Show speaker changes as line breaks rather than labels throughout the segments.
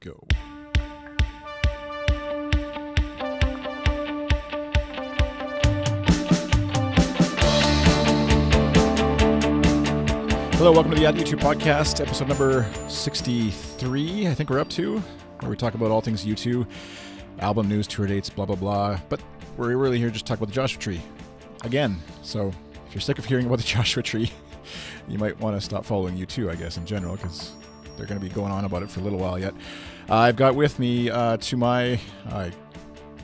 go. Hello, welcome to the At U2 podcast, episode number 63, I think we're up to, where we talk about all things U2, album news, tour dates, blah, blah, blah. But we're really here just to talk about the Joshua Tree again. So if you're sick of hearing about the Joshua Tree, you might want to stop following U2, I guess, in general, because they're going to be going on about it for a little while yet. I've got with me to my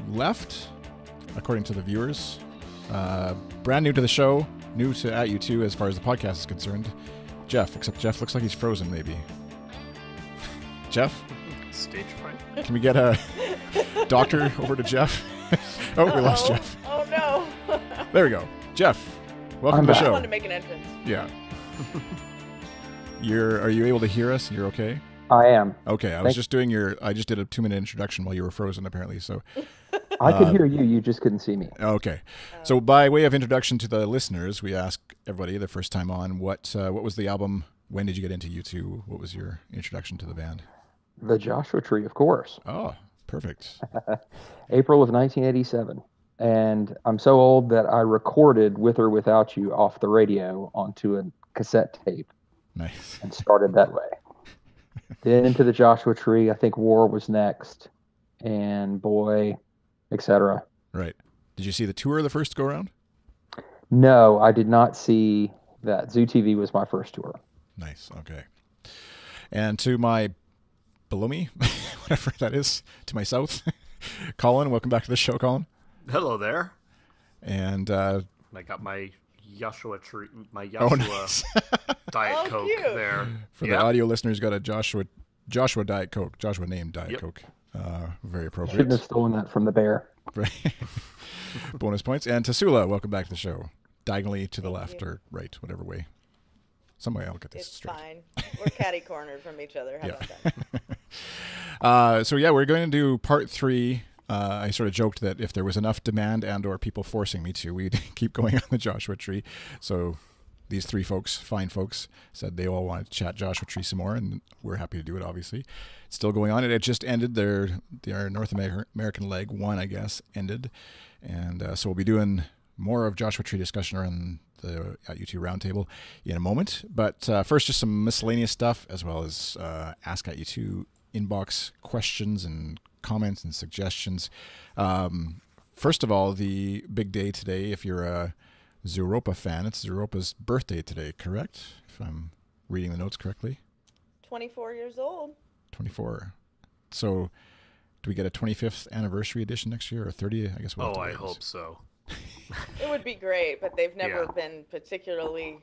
left, according to the viewers, brand new to the show, new to At U2 as far as the podcast is concerned, Geoff, except Geoff looks like he's frozen, maybe. Geoff?
Stage fright.
Can we get a doctor over to Geoff? Oh, we lost Geoff.
Oh, no.
There we go. Geoff, welcome to the show.
I wanted to make an entrance.
Yeah. Are you able to hear us? You're okay?
I am.
Okay, I just did a 2-minute introduction while you were frozen, apparently, so...
I could hear you, you just couldn't see me.
Okay. So by way of introduction to the listeners, we ask everybody the first time on, what was the album? When did you get into U2? What was your introduction to the band?
The Joshua Tree, of course.
Oh, perfect.
April of 1987. And I'm so old that I recorded With or Without You off the radio onto a cassette tape.
Nice.
And started that way. Then into the Joshua Tree. I think War was next. And Boy, etc.
Right. Did you see the tour the first go around?
No, I did not see that. Zoo TV was my first tour.
Nice. Okay. And to my below me, whatever that is, to my south, Collin. Welcome back to the show, Collin.
Hello there.
And
I got my Joshua Tree,
nice.
Diet Coke
cute.
there.
For the audio listeners, got a Joshua Diet Coke, Joshua named Diet Coke. Very appropriate.
Shouldn't have stolen that from the bear.
Bonus points. And Tassoula, welcome back to the show. Diagonally to the left or right, whatever way. Some way I'll get this straight.
It's fine. We're catty-cornered from each other. How about that?
So we're going to do part 3. I sort of joked that if there was enough demand and or people forcing me to, we'd keep going on the Joshua Tree. So these 3 folks, fine folks, said they all wanted to chat Joshua Tree some more, and we're happy to do it, obviously. It's still going on. It just ended. Their North American leg 1, I guess, ended. And so we'll be doing more of Joshua Tree discussion around the At U2 Roundtable in a moment. But first, just some miscellaneous stuff, as well as Ask At U2 inbox questions and comments and suggestions. First of all, the big day today, if you're a Zooropa fan, it's Zooropa's birthday today, correct? If I'm reading the notes correctly.
24 years old.
24. So do we get a 25th anniversary edition next year or 30? I guess we'll have to
I
wait.
hope so.
It would be great, but they've never been particularly,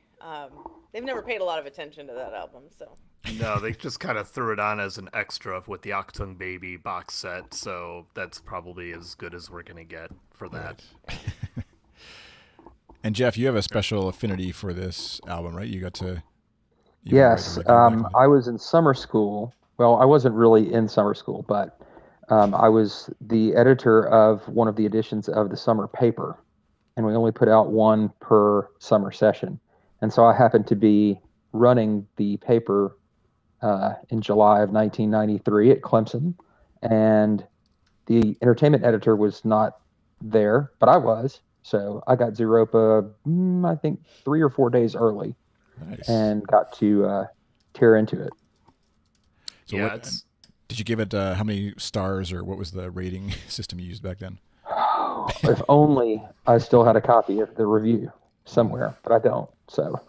they've never paid a lot of attention to that album, so.
No, they just kind of threw it on as an extra with the Achtung Baby box set, so that's probably as good as we're going to get for that.
Right. And Geoff, you have a special affinity for this album, right? You got to...
Yes, I was in summer school. Well, I wasn't really in summer school, but I was the editor of one of the editions of the summer paper, and we only put out one per summer session. And so I happened to be running the paper in July of 1993 at Clemson, and the entertainment editor was not there, but I was. So I got Zooropa, I think 3 or 4 days early.
Nice.
And got to tear into it.
So did you give it how many stars, or what was the rating system you used back then?
If only I still had a copy of the review somewhere, but I don't. So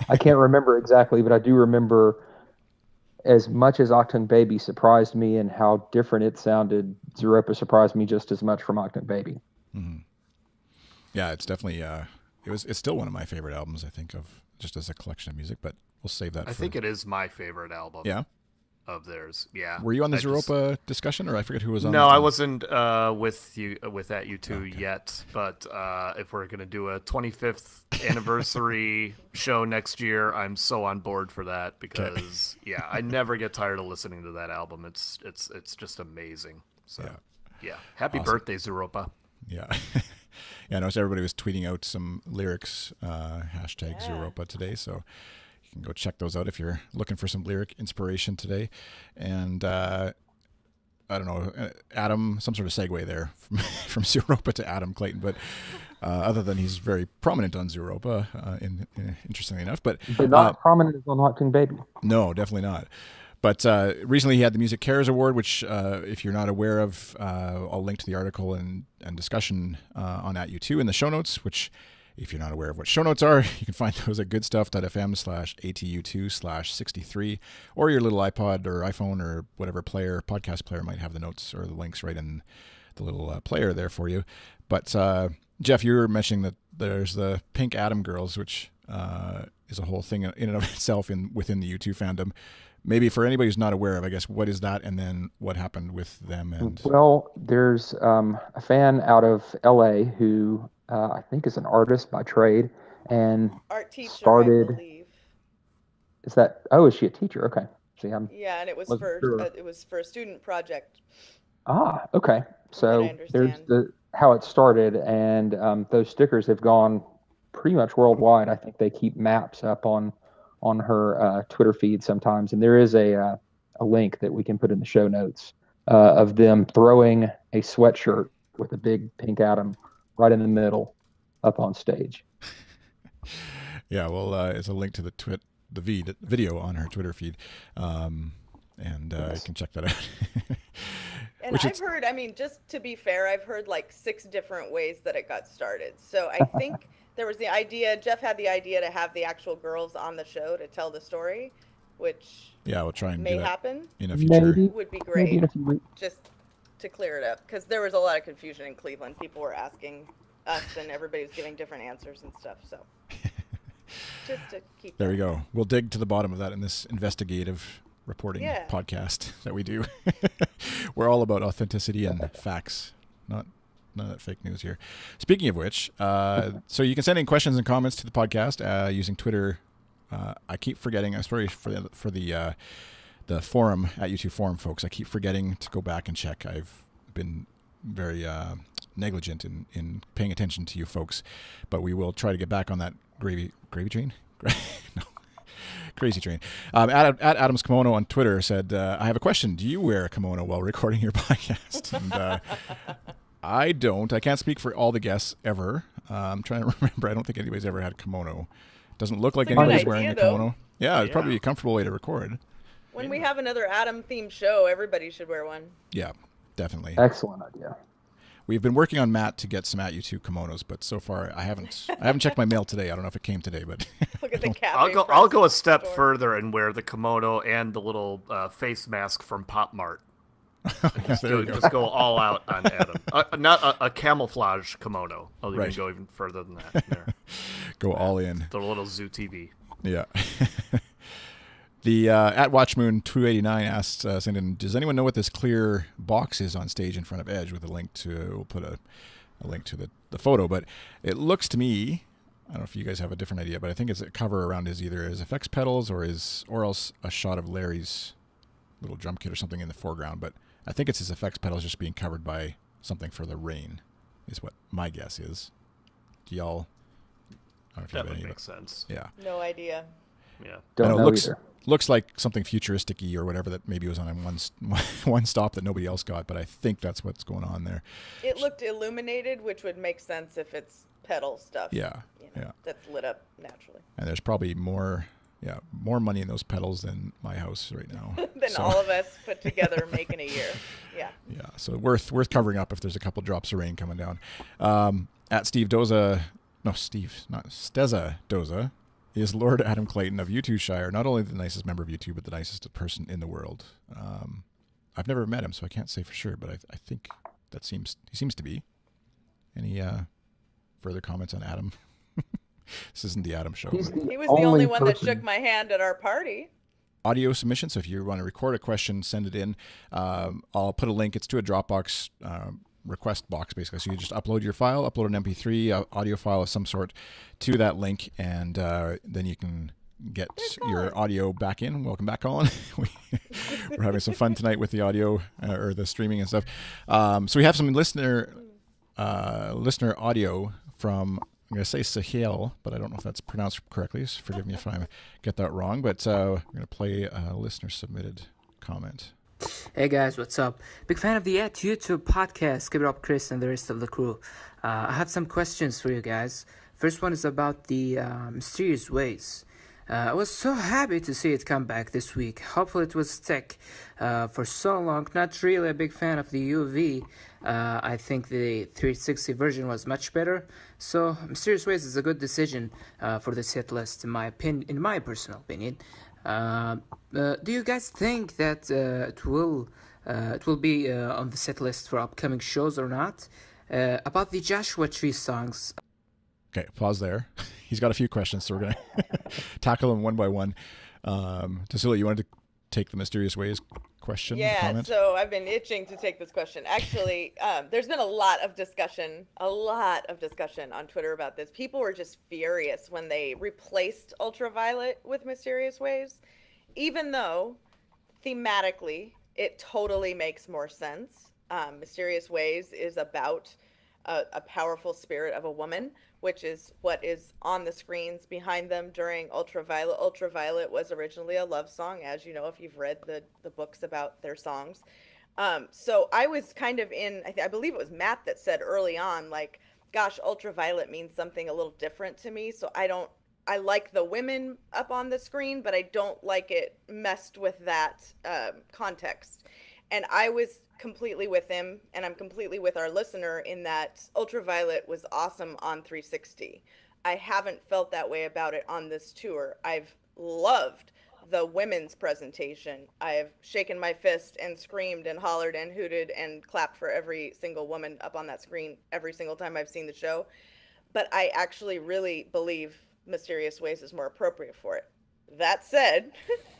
I can't remember exactly, but I do remember, as much as Achtung Baby surprised me and how different it sounded, Zooropa surprised me just as much from Achtung Baby.
Mm-hmm. Yeah, it's definitely it's still one of my favorite albums, I think, of just as a collection of music, but we'll save that.
I think it is my favorite album.
Yeah.
Of theirs, yeah.
Were you on the Zooropa discussion, or I forget who was on?
No, I wasn't with At U2 yet. But if we're gonna do a 25th anniversary show next year, I'm so on board for that because I never get tired of listening to that album. It's just amazing. So yeah. Happy birthday, Zooropa.
Yeah. Yeah, I noticed everybody was tweeting out some lyrics, hashtag Zooropa today, so you can go check those out if you're looking for some lyric inspiration today. And I don't know, Adam, some sort of segue there from Zooropa to Adam Clayton, but other than he's very prominent on Zooropa, interestingly enough. But
not prominent as on Hot King Baby.
No, definitely not. But recently he had the MusiCares Award, which if you're not aware of, I'll link to the article and discussion on @U2 in the show notes, which if you're not aware of what show notes are, you can find those at goodstuff.fm/ATU2/63, or your little iPod or iPhone or whatever podcast player might have the notes or the links right in the little player there for you. But Geoff, you were mentioning that there's the Pink Adam Girls, which is a whole thing in and of itself within the U2 fandom. Maybe for anybody who's not aware of, I guess, what is that, and then what happened with them? And
well, there's a fan out of LA who I think is an artist by trade and
art teacher,
started.
I believe.
Is that? Oh, is she a teacher? Okay. See,
and it was for a student project.
Ah, okay. So there's how it started, and those stickers have gone pretty much worldwide. I think they keep maps up on her Twitter feed sometimes, and there is a link that we can put in the show notes of them throwing a sweatshirt with a big pink atom right in the middle up on stage.
Yeah, well, it's a link to the video on her Twitter feed, and you can check that out.
And I've heard, just to be fair, I've heard like 6 different ways that it got started. So I think there was the idea, Geoff had the idea to have the actual girls on the show to tell the story, which
we'll try and
may happen
in a future.
Would be great, just to clear it up, because there was a lot of confusion in Cleveland. People were asking us, and everybody was giving different answers and stuff. So just to keep
there we go. We'll dig to the bottom of that in this investigative reporting podcast that we do. We're all about authenticity and facts, not none of that fake news here. Speaking of which, so you can send in questions and comments to the podcast using Twitter. I keep forgetting. I'm sorry for the forum at U2 forum, folks. I keep forgetting to go back and check. I've been very negligent in paying attention to you folks, but we will try to get back on that gravy train. No. Crazy train. At Adam's Kimono on Twitter said, I have a question. Do you wear a kimono while recording your podcast? And I don't. I can't speak for all the guests ever. I'm trying to remember. I don't think anybody's ever had a kimono. Doesn't look like anybody's wearing a kimono. Yeah, it's probably a comfortable way to record.
When we have another Adam-themed show, everybody should wear one.
Yeah, definitely.
Excellent idea.
We've been working on Matt to get some @U2 kimonos, but so far I haven't checked my mail today. I don't know if it came today, but
look at the cafe.
I'll go a step further and wear the kimono and the little face mask from Pop Mart. Just go all out on Adam. Not a camouflage kimono. I'll even go even further than that. There.
Go all in.
The little Zoo TV.
Yeah. The at WatchMoon289 asks, does anyone know what this clear box is on stage in front of Edge? With a link to, we'll put a link to the photo, but it looks to me, I don't know if you guys have a different idea, but I think it's a cover around either his effects pedals or else a shot of Larry's little drum kit or something in the foreground. But I think it's his effects pedals just being covered by something for the rain, is what my guess is. Do y'all? I don't know if
that would make sense.
Yeah.
No idea.
Yeah.
Don't know either.
Looks like something futuristic-y or whatever that maybe was on one stop that nobody else got, but I think that's what's going on there.
It looked illuminated, which would make sense if it's pedal stuff.
Yeah,
that's lit up naturally.
And there's probably more money in those pedals than my house right now.
Than all of us put together making a year. Yeah.
Yeah, so worth covering up if there's a couple drops of rain coming down. At Steve Doza, no, Steve, not Steza Doza, is Lord Adam Clayton of U2 Shire not only the nicest member of U2, but the nicest person in the world. I've never met him, so I can't say for sure, but I think he seems to be. Any further comments on Adam? This isn't the Adam show.
He was the only one that shook my hand at our party.
Audio submission, so if you want to record a question, send it in. I'll put a link. It's to a Dropbox request box, basically. So you just upload your file, upload an MP3 audio file of some sort to that link, and then you can get your audio back in. Welcome back, Collin. We're having some fun tonight with the audio or the streaming and stuff. So we have some listener audio from, I'm going to say Sahel, but I don't know if that's pronounced correctly. So forgive me if I get that wrong, but we're going to play a listener submitted comment.
Hey guys, what's up? Big fan of the YouTube podcast. Give it up, Chris and the rest of the crew. I have some questions for you guys. First one is about the Mysterious Ways. I was so happy to see it come back this week. Hopefully it will stick for so long. Not really a big fan of the UV. I think the 360 version was much better. So Mysterious Ways is a good decision for this hit list, in my personal opinion. Do you guys think that it will be on the set list for upcoming shows or not? About the Joshua Tree songs.
Okay, pause there. He's got a few questions, so we're going to tackle them one by one. Tassoula, you wanted to take the Mysterious Ways question?
Yeah,
comment?
So I've been itching to take this question. Actually, there's been a lot of discussion on Twitter about this. People were just furious when they replaced Ultraviolet with Mysterious Ways, even though thematically it totally makes more sense. Mysterious Ways is about a powerful spirit of a woman, which is what is on the screens behind them during Ultraviolet. Ultraviolet was originally a love song, as you know, if you've read the books about their songs. So I was kind of I believe it was Matt that said early on, like, gosh, Ultraviolet means something a little different to me. So I like the women up on the screen, but I don't like it messed with that context. And I was completely with him, and I'm completely with our listener in that Ultraviolet was awesome on 360. I haven't felt that way about it on this tour. I've loved the women's presentation. I have shaken my fist and screamed and hollered and hooted and clapped for every single woman up on that screen every single time I've seen the show. But I actually really believe Mysterious Ways is more appropriate for it. That said,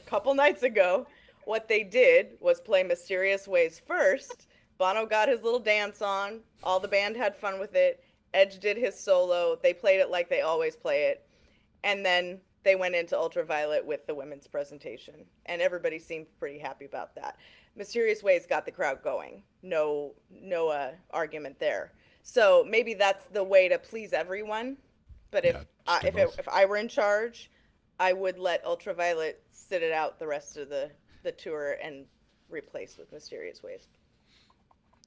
a couple nights ago, what they did was play Mysterious Ways first. Bono got his little dance on. All the band had fun with it. Edge did his solo. They played it like they always play it. And then they went into Ultraviolet with the women's presentation. And everybody seemed pretty happy about that. Mysterious Ways got the crowd going. No argument there. So maybe that's the way to please everyone. But if I were in charge, I would let Ultraviolet sit it out the rest of the tour and replace with Mysterious Ways.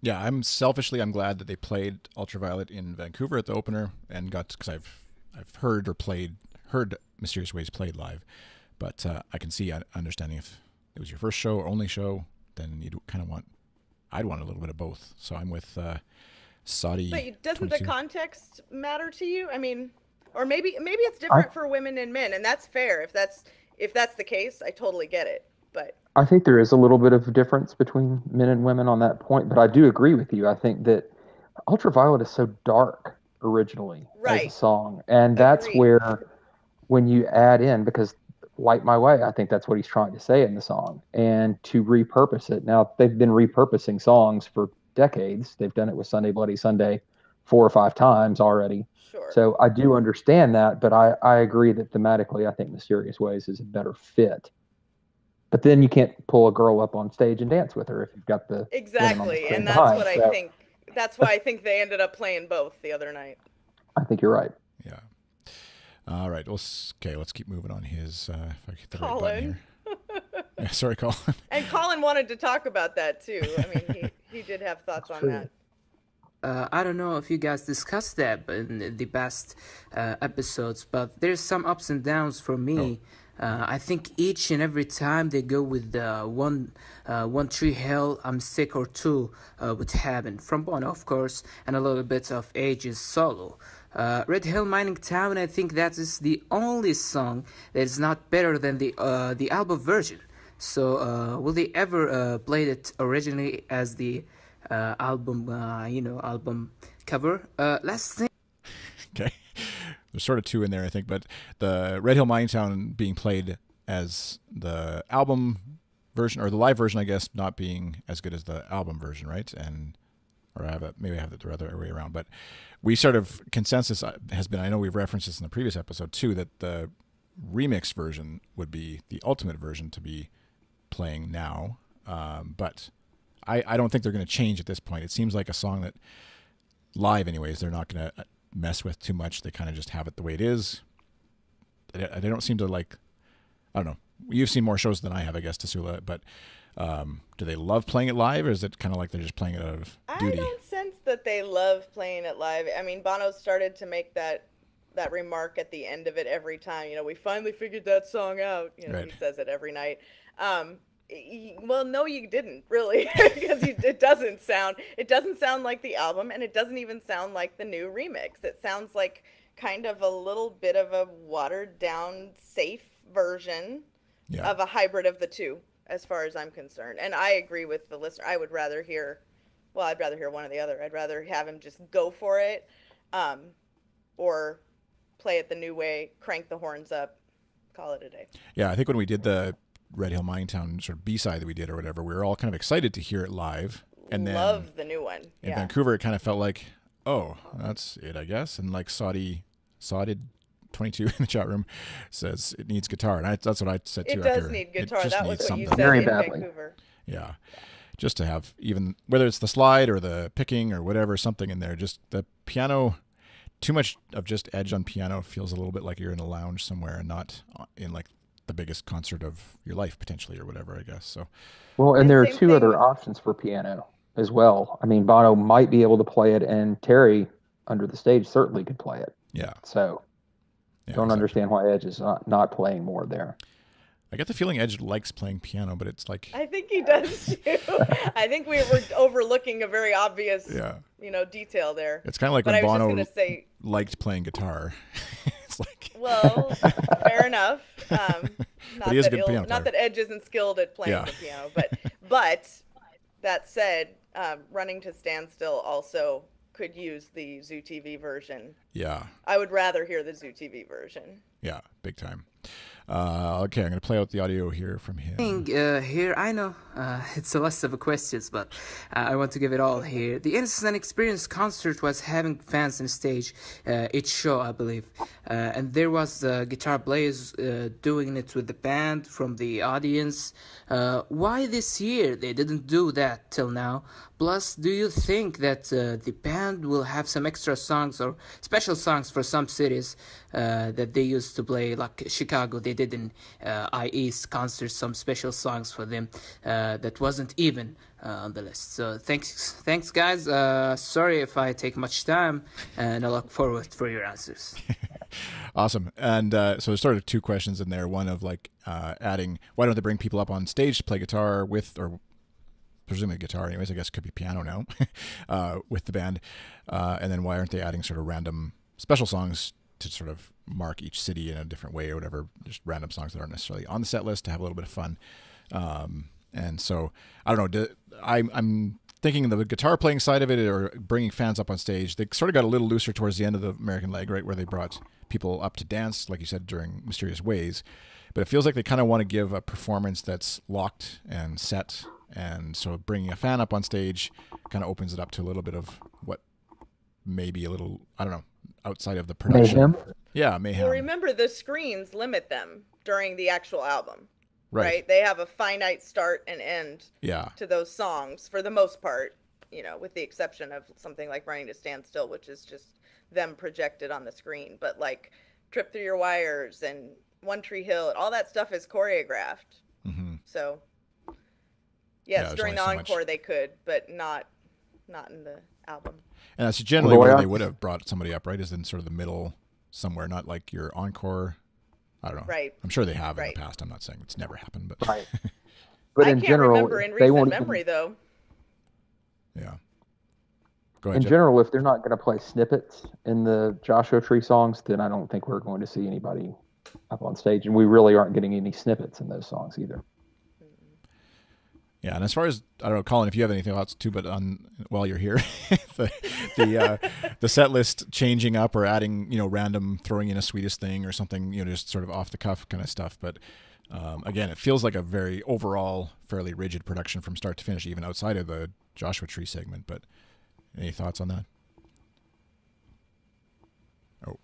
Yeah, I'm glad that they played Ultraviolet in Vancouver at the opener and because I've heard Mysterious Ways played live, but I can see understanding if it was your first show or only show, then I'd want a little bit of both. So I'm with Saudi.
But doesn't 22. The context matter to you? I mean, or maybe it's different for women and men, and that's fair. If that's the case, I totally get it. But
I think there is a little bit of difference between men and women on that point, but I do agree with you. I think that Ultraviolet is so dark originally as a song, and that's where when you add in, because Light My Way, I think that's what he's trying to say in the song, and to repurpose it. Now, they've been repurposing songs for decades. They've done it with Sunday Bloody Sunday 4 or 5 times already.
Sure.
So I do understand that, but I agree that thematically, I think Mysterious Ways is a better fit. But then you can't pull a girl up on stage and dance with her if you've got the
exactly, and that's behind. What I think. That's why I think they ended up playing both the other night.
I think you're right.
Yeah. All right. Let's keep moving on. If I get the
Collin.
right button here. Yeah, sorry, Collin.
And Collin wanted to talk about that too. I mean, he did have thoughts on that.
I don't know if you guys discussed that in the past episodes, but there's some ups and downs for me. I think each and every time they go with one Tree Hill, I'm Sick or two would happen from Bono, of course, and a little bit of Age's solo. Red Hill Mining Town, I think that is the only song that is not better than the album version. So will they ever play it originally as the album cover? Last thing.
Okay. There's sort of two in there, I think, but the Red Hill Mining Town being played as the album version, or the live version, I guess, not being as good as the album version, right? Maybe I have it the other way around, but we sort of consensus has been, I know we've referenced this in the previous episode too, that the remix version would be the ultimate version to be playing now, but I don't think they're going to change at this point. It seems like a song that live anyways, they're not going to mess with too much. They kind of just have it the way it is. They don't seem to I don't know. You've seen more shows than I have, I guess, Tassoula, but Do they love playing it live, or is it kind of like they're just playing it out of duty?
I don't sense that they love playing it live. I mean, Bono started to make that remark at the end of it every time. You know, we finally figured that song out. You know, right. He says it every night. Well, no, you didn't really, because it doesn't sound like the album, and it doesn't even sound like the new remix. It sounds like kind of a little bit of a watered down, safe version of a hybrid of the two, as far as I'm concerned. And I agree with the listener. I'd rather hear one or the other. I'd rather have him just go for it, or play it the new way, crank the horns up, call it a day.
Yeah, I think when we did the Red Hill Mine Town sort of B-side that we did or whatever, we were all kind of excited to hear it live. And then
love the new one.
In Vancouver, it kind of felt like, oh, that's it, I guess. And like Sodded 22 in the chat room says it needs guitar, and that's what I said too.
It does need guitar. That was what you said
very
in
badly.
Vancouver.
Yeah, just to have, even whether it's the slide or the picking or whatever, something in there. Just the piano, too much of just edge on piano feels a little bit like you're in a lounge somewhere and not in like the biggest concert of your life potentially or whatever, I guess. So,
well, and there are two other options for piano as well. I mean, Bono might be able to play it, and Terry under the stage certainly could play it.
Yeah.
So. Don't understand why Edge is not playing more there.
I get the feeling Edge likes playing piano, but it's like...
I think he does too. I think we were overlooking a very obvious, detail there.
It's kind of like when Bono liked playing guitar. It's like...
Well, fair enough.
But he is a good piano player.
Not that Edge isn't skilled at playing the piano, but that said, Running to Standstill also could use the Zoo TV version.
Yeah.
I would rather hear the Zoo TV version.
Yeah, big time. Okay, I'm going to play out the audio here from him.
Here, I know it's a list of questions, but I want to give it all here. The Innocent Experience concert was having fans on stage each show, I believe. And there was Guitar Blaze doing it with the band from the audience. Why this year they didn't do that till now? Plus, do you think that the band will have some extra songs or special songs for some cities that they used to play, like Chicago? They did in IE's concert some special songs for them that wasn't even on the list. So thanks guys. Sorry if I take much time, and I look forward for your answers.
Awesome. And so there's sort of two questions in there. One of like adding, why don't they bring people up on stage to play guitar with, or presumably guitar anyways, I guess it could be piano now, with the band. And then why aren't they adding sort of random special songs to sort of mark each city in a different way or whatever, just random songs that aren't necessarily on the set list to have a little bit of fun. And so, I don't know, I'm thinking the guitar playing side of it or bringing fans up on stage, they sort of got a little looser towards the end of the American leg, right, where they brought people up to dance, like you said, during Mysterious Ways. But it feels like they kind of want to give a performance that's locked and set, and so bringing a fan up on stage kind of opens it up to a little bit of what may be a little, I don't know, outside of the production.
Mayhem?
Yeah, mayhem.
Well, remember, the screens limit them during the actual album.
Right.
They have a finite start and end
to
those songs for the most part, with the exception of something like Running to Standstill, which is just them projected on the screen. But like Trip Through Your Wires and One Tree Hill, all that stuff is choreographed. Mm-hmm. So, yes, during the encore they could, but not in the album.
And that's generally where they would have brought somebody up, right? Is in sort of the middle somewhere, not like your encore. I don't know.
Right.
I'm sure they have in the past. I'm not saying it's never happened, but
right. But in general,
remember in recent memory though.
Yeah. Go ahead,
in
Geoff.
general, if they're not going to play snippets in the Joshua Tree songs, then I don't think we're going to see anybody up on stage, and we really aren't getting any snippets in those songs either.
Yeah, and as far as, I don't know, Collin, if you have anything else too, but while you're here, the set list changing up or adding, random, throwing in a Sweetest Thing or something, just sort of off the cuff kind of stuff. But again, it feels like a very overall fairly rigid production from start to finish, even outside of the Joshua Tree segment. But any thoughts on that? Oh,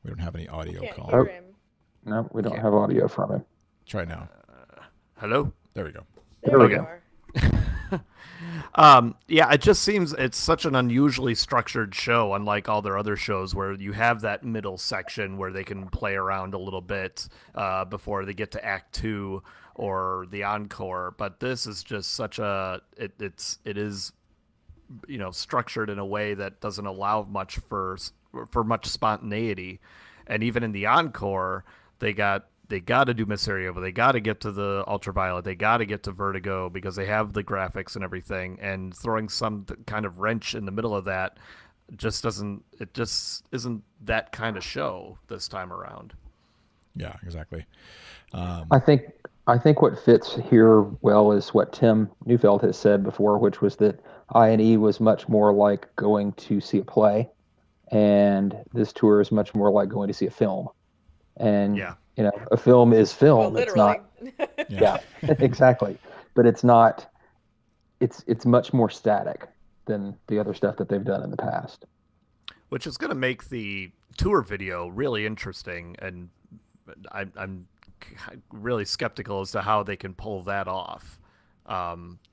we don't have any audio, Collin.
No, we don't have audio from him.
Try now.
Hello?
There we go.
There we go.
Yeah, it just seems it's such an unusually structured show, unlike all their other shows where you have that middle section where they can play around a little bit before they get to Act 2, or the encore, but this is just such a it is structured in a way that doesn't allow much for much spontaneity. And even in the encore, they got to do Mysterio, they got to get to the Ultraviolet, they got to get to Vertigo because they have the graphics and everything, and throwing some kind of wrench in the middle of that just isn't that kind of show this time around.
Yeah, exactly.
I think what fits here well is what Tim Neufeld has said before, which was that I&E was much more like going to see a play, and this tour is much more like going to see a film. And a film is film.
Well, literally.
It's not. Yeah, exactly. But it's not. It's much more static than the other stuff that they've done in the past.
Which is going to make the tour video really interesting, and I'm really skeptical as to how they can pull that off.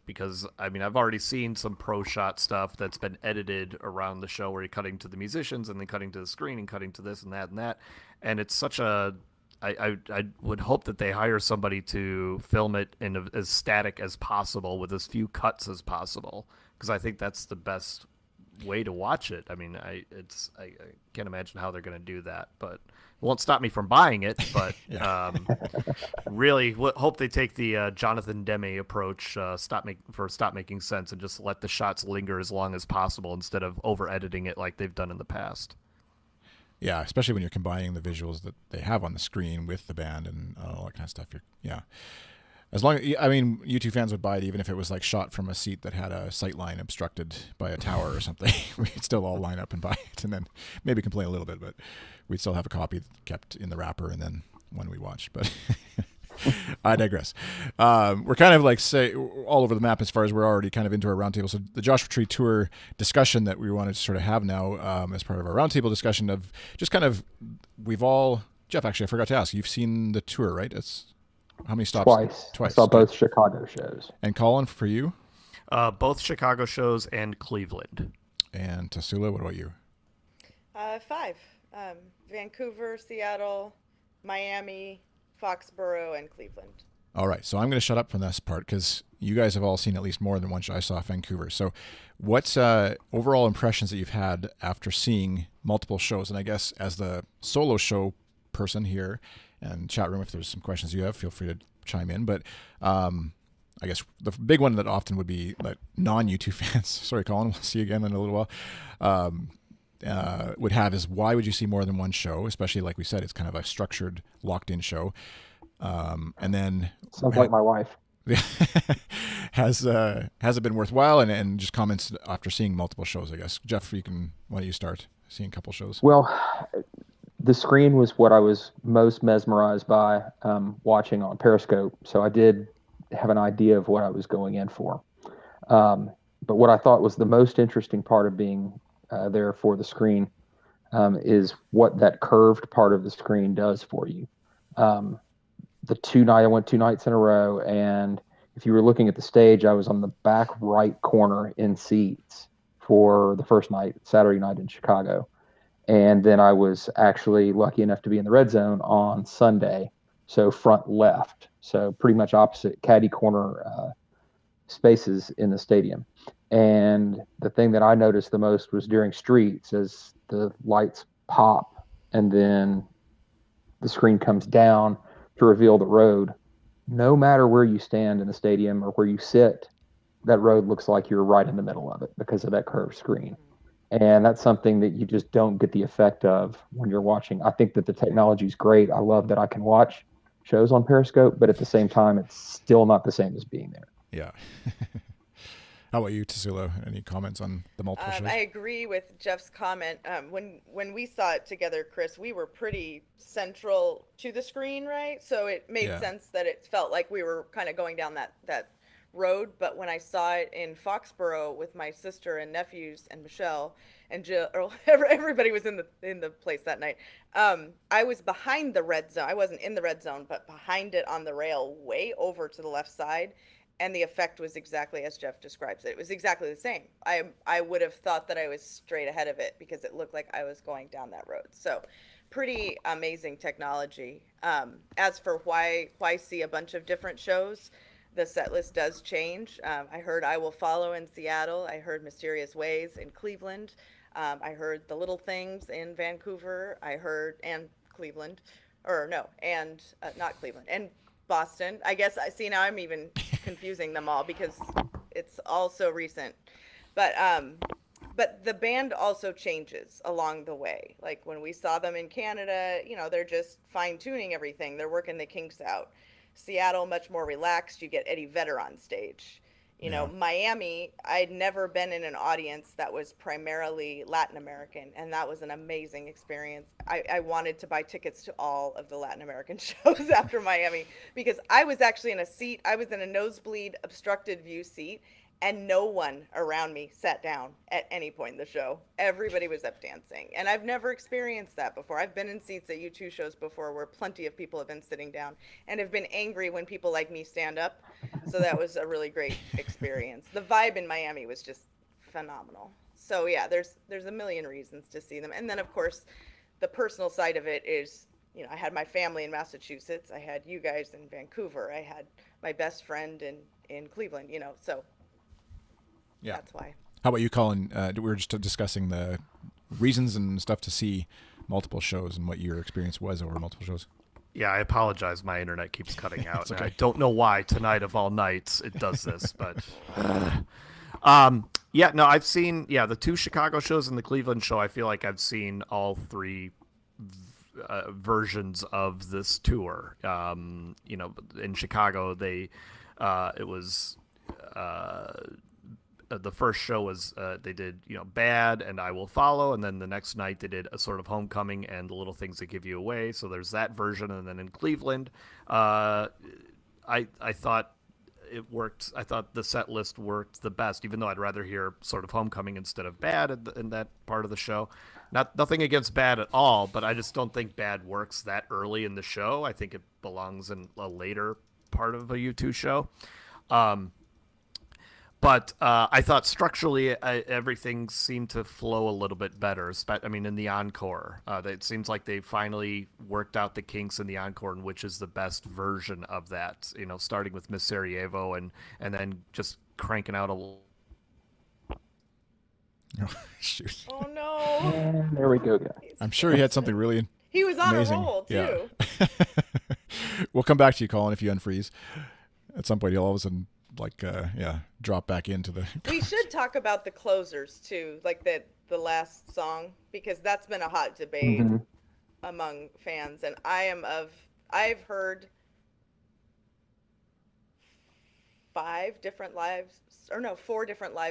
Because I've already seen some pro shot stuff that's been edited around the show where you're cutting to the musicians and then cutting to the screen and cutting to this and that, and it's such a I would hope that they hire somebody to film it in as static as possible with as few cuts as possible, because I think that's the best way to watch it. I can't imagine how they're going to do that, but it won't stop me from buying it. But really hope they take the Jonathan Demme approach, stop making sense, and just let the shots linger as long as possible instead of over editing it like they've done in the past.
Yeah, especially when you're combining the visuals that they have on the screen with the band and all that kind of stuff. As long as, U2 fans would buy it even if it was like shot from a seat that had a sight line obstructed by a tower or something. We'd still all line up and buy it, and then maybe complain a little bit, but we'd still have a copy kept in the wrapper and then one we watch. But I digress. We're kind of like all over the map as far as we're already kind of into our roundtable. So the Joshua Tree Tour discussion that we wanted to sort of have now as part of our roundtable discussion of just kind of Geoff, actually, I forgot to ask. You've seen the tour, right? It's how many stops?
Twice. I saw both Chicago shows.
And Collin, for you?
Both Chicago shows and Cleveland.
And Tassoula, what about you?
5. Vancouver, Seattle, Miami, Foxborough, and Cleveland.
All right, so I'm going to shut up from this part because you guys have all seen at least more than one show. I saw Vancouver. So what's overall impressions that you've had after seeing multiple shows? And I guess as the solo show person here, and chat room, if there's some questions you have, feel free to chime in. But I guess the big one that often would be like non-U2 fans, sorry, Collin, we'll see you again in a little while, would have is why would you see more than one show? Especially like we said, it's kind of a structured, locked-in show. And then
sounds like my wife.
Has it been worthwhile? And just comments after seeing multiple shows, I guess. Geoff, why don't you start seeing a couple shows?
Well, the screen was what I was most mesmerized by watching on Periscope. So I did have an idea of what I was going in for. But what I thought was the most interesting part of being there for the screen is what that curved part of the screen does for you. I went 2 nights in a row, and if you were looking at the stage, I was on the back right corner in seats for the first night, Saturday night in Chicago. And then I was actually lucky enough to be in the red zone on Sunday, so front left, so pretty much opposite caddy corner spaces in the stadium. And the thing that I noticed the most was during Streets, as the lights pop and then the screen comes down to reveal the road. No matter where you stand in the stadium or where you sit, that road looks like you're right in the middle of it because of that curved screen. And that's something that you just don't get the effect of when you're watching. I think that the technology is great. I love that I can watch shows on Periscope, but at the same time, it's still not the same as being there.
Yeah. How about you, Tassoula? Any comments on the multiple shows?
I agree with Geoff's comment. When we saw it together, Chris, we were pretty central to the screen, right? So it made sense that it felt like we were kind of going down that road. But when I saw it in Foxborough with my sister and nephews and Michelle and Jill, everybody was in the place that night. I was behind the red zone. I wasn't in the red zone, but behind it on the rail, way over to the left side. And the effect was exactly as Geoff describes it. It was exactly the same. I would have thought that I was straight ahead of it because it looked like I was going down that road. So pretty amazing technology. As for why see a bunch of different shows, the set list does change. I heard I Will Follow in Seattle. I heard Mysterious Ways in Cleveland. I heard The Little Things in Vancouver. I heard, and Cleveland, or no, and not Cleveland, and Boston. I guess I see now I'm even confusing them all because it's all so recent. But the band also changes along the way. Like when we saw them in Canada, you know, they're just fine tuning everything. They're working the kinks out. Seattle, much more relaxed. You get Eddie Vedder on stage. You know, Miami, I'd never been in an audience that was primarily Latin American, and that was an amazing experience. I wanted to buy tickets to all of the Latin American shows after Miami because I was actually in a seat. I was in a nosebleed obstructed view seat, and no one around me sat down at any point in the show. Everybody was up dancing. And I've never experienced that before. I've been in seats at U2 shows before where plenty of people have been sitting down and have been angry when people like me stand up. So that was a really great experience. The vibe in Miami was just phenomenal. So yeah, there's a million reasons to see them. And then of course, the personal side of it is, you know, I had my family in Massachusetts. I had you guys in Vancouver. I had my best friend in Cleveland, you know, so
yeah,
that's why.
How about you, Collin? We were just discussing the reasons and stuff to see multiple shows and what your experience was over multiple shows.
Yeah, I apologize. My internet keeps cutting out.
Okay.
I don't know why tonight of all nights it does this, but yeah, no, I've seen the 2 Chicago shows and the Cleveland show. I feel like I've seen all 3 versions of this tour. You know, in Chicago, it was. The first show was they did, you know, Bad and I Will Follow, and then the next night they did a sort of Homecoming and The Little Things That Give You Away. So there's that version, and then in Cleveland, I thought it worked. I thought the set list worked the best, even though I'd rather hear sort of Homecoming instead of Bad in that part of the show. Nothing against Bad at all, but I just don't think Bad works that early in the show. I think it belongs in a later part of a U2 show. But I thought structurally everything seemed to flow a little bit better. I mean, in the encore, it seems like they finally worked out the kinks in the encore, and which is the best version of that. You know, starting with Miss Sarajevo and then just cranking out a.
Oh, shoot.
Oh no!
And there we go, guys.
I'm sure he had something really.
He was on
amazing.
a roll too.
Yeah. We'll come back to you, Collin, if you unfreeze. At some point, you'll all of a sudden drop back into the.
We should talk about the closers too, like the last song, because that's been a hot debate among fans, and I've heard 4 different live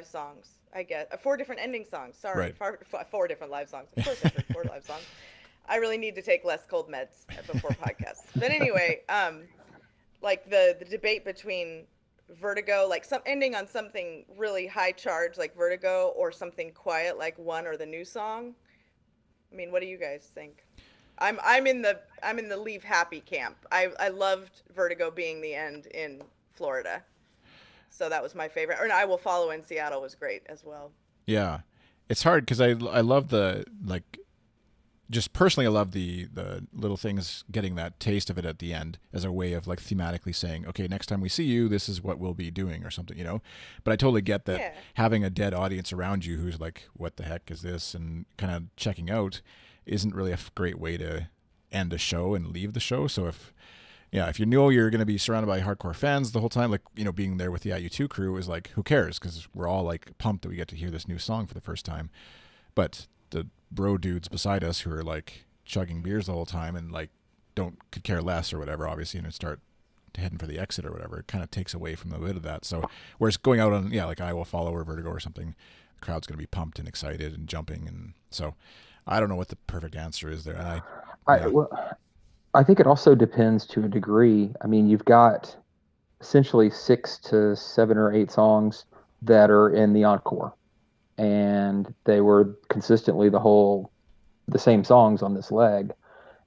songs. I guess 4 different ending songs. Sorry,
right.
4 different live songs. Of course, I've heard 4 live songs. I really need to take less cold meds before podcasts. But anyway, like the debate between Vertigo, like some ending on something really high charge like Vertigo, or something quiet like One or the new song. I mean, what do you guys think? I'm in the Leave Happy camp. I loved Vertigo being the end in Florida, so that was my favorite. And I Will Follow in Seattle was great as well.
Yeah, it's hard because I love the just personally, I love the Little Things getting that taste of it at the end as a way of like thematically saying, okay, next time we see you, this is what we'll be doing or something, you know. But I totally get that having a dead audience around you who's like, what the heck is this, and kind of checking out isn't really a great way to end a show and leave the show. So if you know you're going to be surrounded by hardcore fans the whole time, like, you know, being there with the U2 crew is like, who cares? Because we're all like pumped that we get to hear this new song for the first time. But the bro dudes beside us who are like chugging beers the whole time and like could care less or whatever, obviously, and start heading for the exit or whatever, it kind of takes away from the bit of that. So whereas going out on like I Will Follow or Vertigo or something, the crowd's going to be pumped and excited and jumping, and so I don't know what the perfect answer is there. And
I think it also depends to a degree. I mean, you've got essentially 6 to 7 or 8 songs that are in the encore, and they were consistently the same songs on this leg.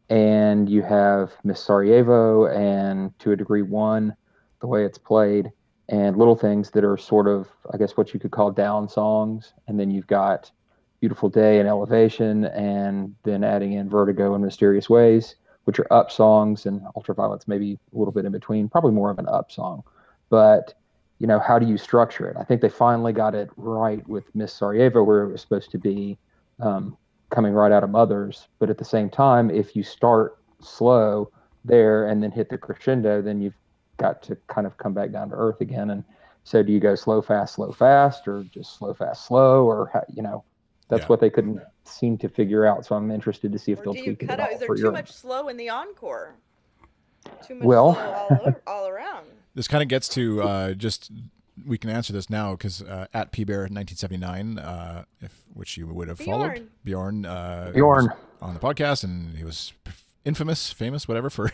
And you have Miss Sarajevo and to a degree One, the way it's played, and Little Things that are sort of, I guess, what you could call down songs. And then you've got Beautiful Day and Elevation, and then adding in Vertigo and Mysterious Ways, which are up songs, and Ultraviolet's maybe a little bit in between, probably more of an up song. But, how do you structure it? I think they finally got it right with Miss Sarajevo, where it was supposed to be coming right out of Mothers. But at the same time, if you start slow there and then hit the crescendo, then you've got to kind of come back down to earth again. And so do you go slow, fast, or just slow, fast, slow, or, that's what they couldn't seem to figure out. So I'm interested to see if they'll tweak it at all.
Is there too much slow in the encore? Too much slow all around.
This kind of gets to we can answer this now because at PBear 1979, which you would have followed, Bjorn on the podcast, and he was famous, whatever, for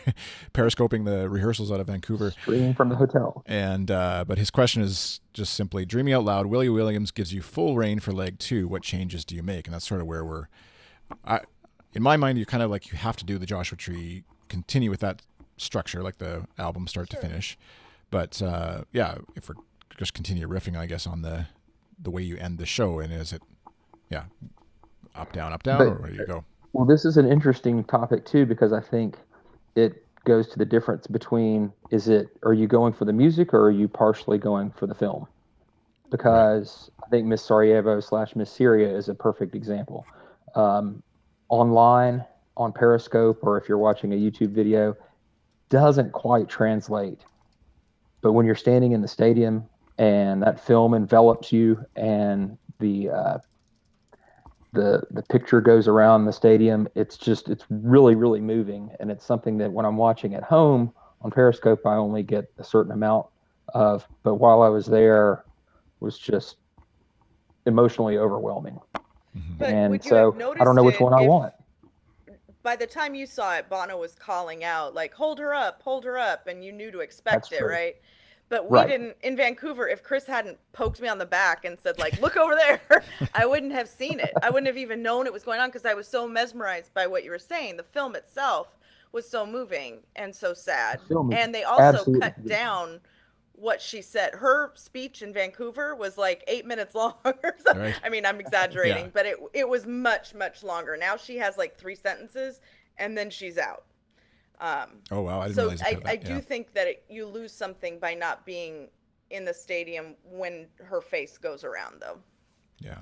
periscoping the rehearsals out of Vancouver,
streaming from the hotel.
And but his question is just simply, dreaming out loud, Willie Williams gives you full reign for leg 2. What changes do you make? And that's sort of where in my mind, you're kind of like, you have to do the Joshua Tree, continue with that structure, like the album start to finish. But if we're just continue riffing, I guess, on the way you end the show, and is it up down, or where do you go?
Well, this is an interesting topic too, because I think it goes to the difference between, are you going for the music, or are you partially going for the film? Because I think Miss Sarajevo / Miss Syria is a perfect example. Online, on Periscope, or if you're watching a YouTube video, doesn't quite translate. But when you're standing in the stadium and that film envelops you, and the picture goes around the stadium, it's really, really moving. And it's something that when I'm watching at home on Periscope, I only get a certain amount of, but while I was there, was just emotionally overwhelming.
But
and so I don't know which one I want.
By the time you saw it, Bono was calling out, like, hold her up, and you knew to expect it, right? But we didn't, in Vancouver, if Chris hadn't poked me on the back and said, like, look over there, I wouldn't have seen it. I wouldn't have even known it was going on, because I was so mesmerized by what you were saying. The film itself was so moving and so sad. And they also cut down what she said. Her speech in Vancouver was like 8 minutes long or something. Right. I mean, I'm exaggerating, but it was much, much longer. Now she has like 3 sentences and then she's out.
Oh, wow. I didn't realize that.
I do think that you lose something by not being in the stadium when her face goes around, though.
Yeah.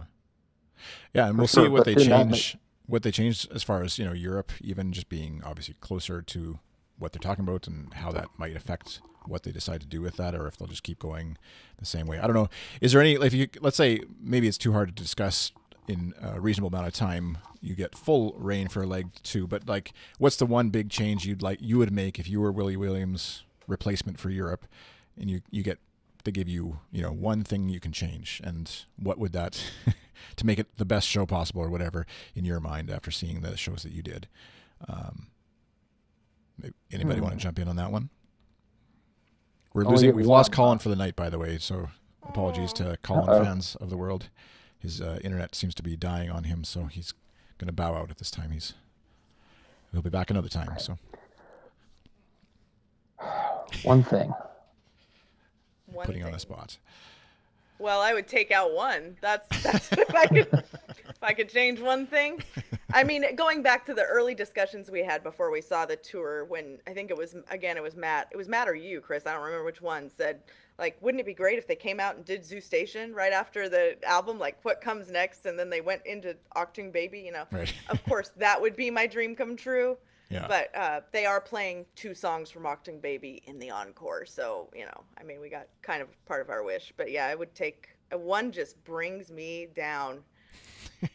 Yeah, and we'll see what they change. What they change as far as, Europe, even just being obviously closer to what they're talking about, and how that might affect what they decide to do with that, or if they'll just keep going the same way. I don't know. Is there any, let's say maybe it's too hard to discuss in a reasonable amount of time, you get full reign for leg 2, but like, what's the one big change you would make if you were Willie Williams' replacement for Europe, and they give you, one thing you can change, and what would that to make it the best show possible, or whatever, in your mind, after seeing the shows that you did? Anybody want to jump in on that one? We've lost Collin for the night, by the way, so apologies to Collin fans of the world. His internet seems to be dying on him, so he's going to bow out at this time. He'll be back another time. So,
one thing.
Putting on the spot.
Well, I would take out one. That's if I could change one thing. I mean, going back to the early discussions we had before we saw the tour, when I think it was Matt. It was Matt or you, Chris. I don't remember which one said, like, wouldn't it be great if they came out and did Zoo Station right after the album? Like, what comes next? And then they went into Achtung Baby, Right. Of course, that would be my dream come true. Yeah. But they are playing 2 songs from Achtung Baby in the encore. So, I mean, we got kind of part of our wish. But yeah, I would take one. Just brings me down.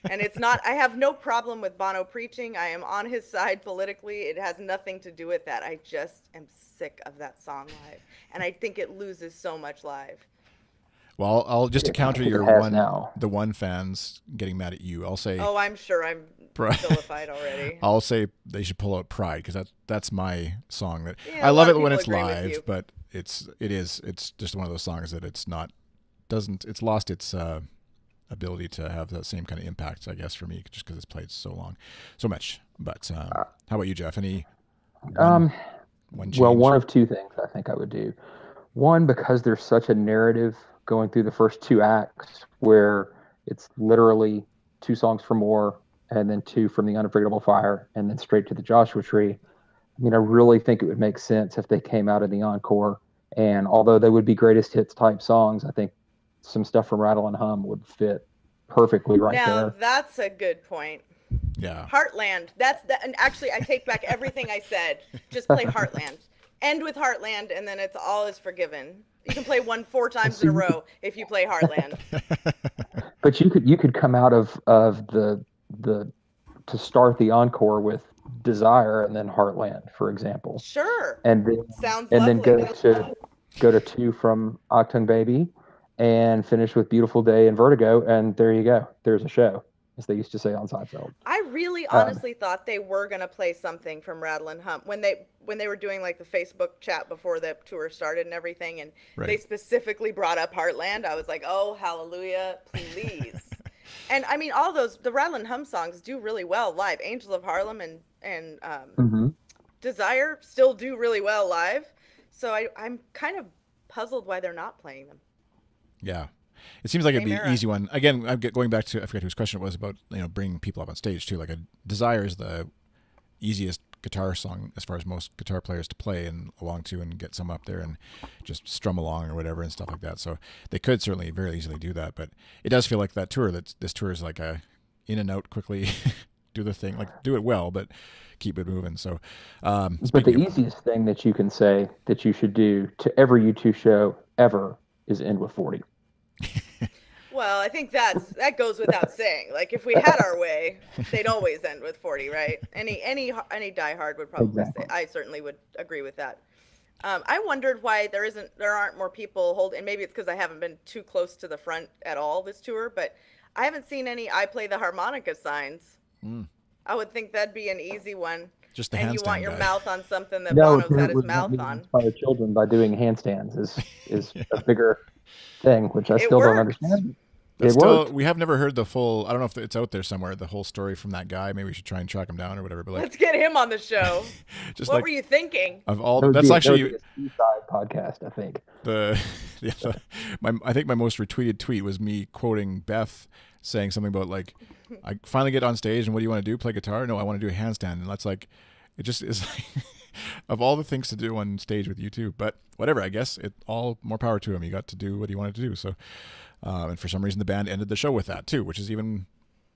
And it's not, I have no problem with Bono preaching. I am on his side politically. It has nothing to do with that. I just am sick of that song live. And I think it loses so much live.
Well, I'll just to counter the one fans getting mad at you, I'll say.
Oh, I'm sure I'm vilified already.
I'll say they should pull out Pride, because that's my song that I love it when it's live, but it's just one of those songs that it's lost its ability to have that same kind of impact, I guess, for me, just because it's played so much. But how about you, Geoff? Any one change?
Well, one of 2 things I think I would do. One, because there's such a narrative going through the first 2 acts where it's literally 2 songs from More, and then 2 from The Unforgettable Fire, and then straight to the Joshua Tree. I mean, I really think it would make sense if they came out in the encore. And although they would be greatest hits type songs, I think some stuff from Rattle and Hum would fit perfectly right there.
Now, that's a good point.
Yeah.
Heartland. And actually, I take back everything I said. Just play Heartland. End with Heartland, and then it's all is forgiven. You can play one 4 times in a row if you play Heartland.
But you could come out of the to start the encore with Desire and then Heartland, for example.
Sure.
And then
sounds
and
lovely.
then go to 2 from Octung Baby, and finish with Beautiful Day and Vertigo, and there you go. There's a show, as they used to say on Seinfeld.
I really honestly thought they were gonna play something from Rattle and Hum when they were doing like the Facebook chat before the tour started and everything, and they specifically brought up Heartland. I was like, oh hallelujah, please. And I mean, all the Rattle and Hum songs do really well live. Angel of Harlem and Desire still do really well live. So I'm kind of puzzled why they're not playing them.
Yeah. It seems like it'd be an easy one. Again, I'm going back to, I forget whose question it was about, bringing people up on stage too. Like a Desire is the easiest guitar song as far as most guitar players to play and along to and get some up there and just strum along or whatever and stuff like that. So they could certainly very easily do that, but it does feel like that tour, this tour is like a in and out quickly, do the thing, like do it well, but keep it moving. So,
but the easiest thing that you can say that you should do to every U2 show ever is end with 40.
Well, I think that goes without saying. Like if we had our way, they'd always end with 40, right? Any diehard would probably say. I certainly would agree with that. I wondered why there aren't more people holding. And maybe it's because I haven't been too close to the front at all this tour, but I haven't seen any "I play the harmonica" signs. I would think that'd be an easy one.
Just the
and
handstand
you want your
guy.
mouth on something that Bono's had his mouth on.
Inspire children by doing handstands is a bigger thing, which I still don't understand.
We have never heard the full. I don't know if it's out there somewhere. The whole story from that guy. Maybe we should try and track him down or whatever. But
let's get him on the show. What were you thinking?
Of all, that's actually
a seaside podcast. I think
I think my most retweeted tweet was me quoting Beth saying something about like, I finally get on stage and what do you want to do? Play guitar? No, I want to do a handstand. And that's like, it just is like, of all the things to do on stage with U2. But whatever, I guess it all more power to him. He got to do what he wanted to do. So. And for some reason, the band ended the show with that too, which is even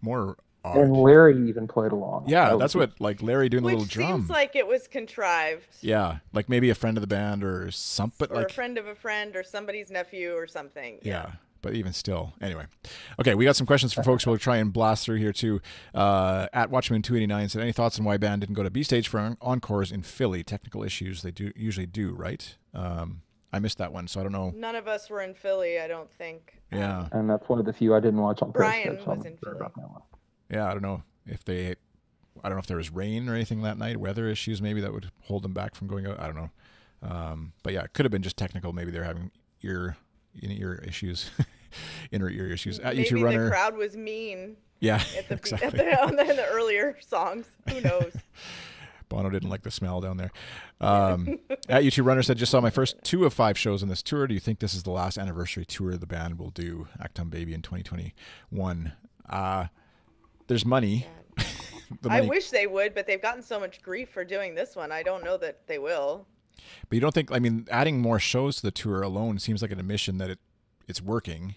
more odd.
And Larry even played along.
Yeah, that's what, like Larry doing the little drum.
Which seems like it was contrived.
Yeah, like maybe a friend of the band or something.
Or like a friend of a friend or somebody's nephew or something.
Yeah, but even still. Anyway. Okay, we got some questions for folks. We'll try and blast through here too. At Watchman289 said, any thoughts on why band didn't go to B stage for encores in Philly? Technical issues, they usually do, right? I missed that one, so I don't know.
None of us were in Philly, I don't think.
Yeah.
And that's one of the few I didn't watch on
Brian
Periscope,
was in Philly.
Yeah, I don't know if there was rain or anything that night, weather issues maybe that would hold them back from going out. I don't know. But yeah, it could have been just technical. Maybe they're having ear issues, inner ear issues. At
maybe
U2 Runner,
the crowd was mean.
Yeah,
exactly. In the earlier songs. Who knows?
Bono didn't like the smell down there. At U2 Runner said, just saw my first 2 of 5 shows on this tour. Do you think this is the last anniversary tour the band will do? Actum Baby in 2021. There's money.
I wish they would, but they've gotten so much grief for doing this one. I don't know that they will.
But you don't think, adding more shows to the tour alone seems like an admission that it's working.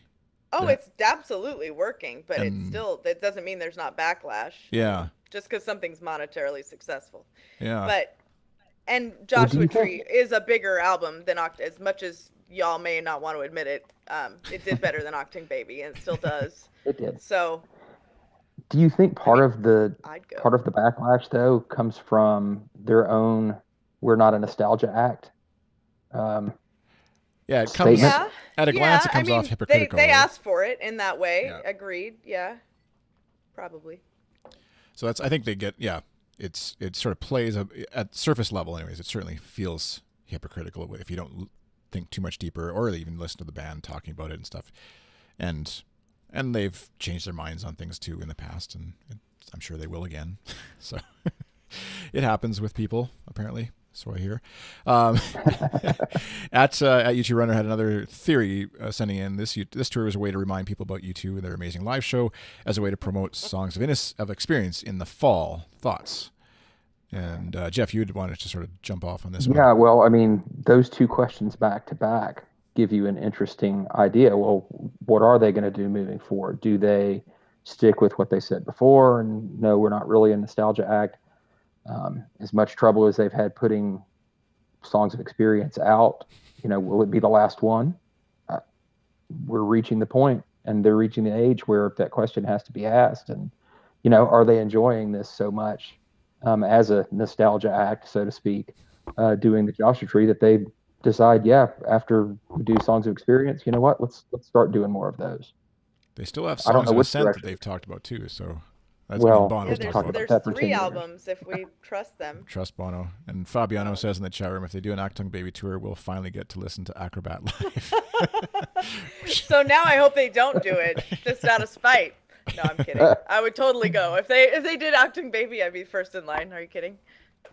Oh, it's absolutely working, but it doesn't mean there's not backlash.
Yeah.
Just because something's monetarily successful.
Yeah.
And Joshua Tree is a bigger album than as much as y'all may not want to admit it. It did better than Octung Baby, and it still does.
It did.
So,
do you think part of the backlash though comes from their own "we're not a nostalgia act"?
Yeah, it comes at a glance. It comes off hypocritical.
They asked for it in that way. Yeah. Agreed. Yeah, probably.
So I think they get, it sort of plays at surface level anyways. It certainly feels hypocritical if you don't think too much deeper or even listen to the band talking about it and stuff. And they've changed their minds on things too in the past, and I'm sure they will again. So it happens with people apparently. So I hear. At U2 Runner had another theory sending in this tour was a way to remind people about U2 and their amazing live show as a way to promote songs of experience in the fall. Thoughts? And Geoff, you'd wanted to sort of jump off on this one.
Yeah, well, I mean, those two questions back to back give you an interesting idea. Well, what are they going to do moving forward? Do they stick with what they said before and no, we're not really a nostalgia act? As much trouble as they've had putting songs of experience out, will it be the last one? We're reaching the point, and they're reaching the age where that question has to be asked. And, are they enjoying this so much as a nostalgia act, so to speak, doing the Joshua Tree, that they decide, after we do songs of experience, you know what, let's start doing more of those.
They still have songs of ascent that they've talked about too, so that's
there's 3 albums if we trust them.
Trust Bono. And Fabiano says in the chat room, if they do an Achtung Baby tour, we'll finally get to listen to Acrobat live.
So now I hope they don't do it, just out of spite. No, I'm kidding. I would totally go. If they did Achtung Baby, I'd be first in line. Are you kidding?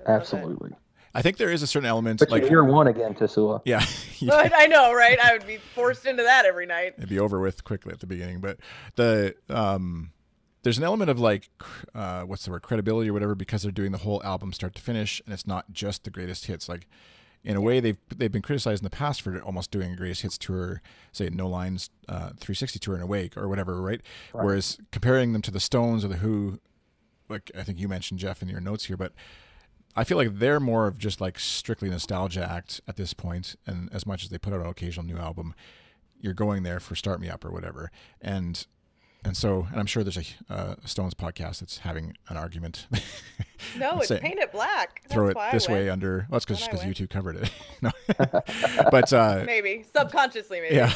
Absolutely.
I think there is a certain element.
But like you're one again, Tassoula.
Yeah.
I know, right? I would be forced into that every night.
It'd be over with quickly at the beginning. But there's an element of like, what's the word, credibility or whatever, because they're doing the whole album start to finish, and it's not just the greatest hits. Like, in a way, they've been criticized in the past for almost doing a greatest hits tour, say No Lines 360 tour in a wake or whatever, right? Whereas comparing them to the Stones or the Who, like I think you mentioned, Geoff, in your notes here, but I feel like they're more of just like strictly nostalgia act at this point, and as much as they put out an occasional new album, you're going there for Start Me Up or whatever, and I'm sure there's a Stones podcast that's having an argument.
No, it's Paint It Black.
Throw it this way under. Well, it's because U2 covered it. No, but
maybe subconsciously, maybe. Yeah.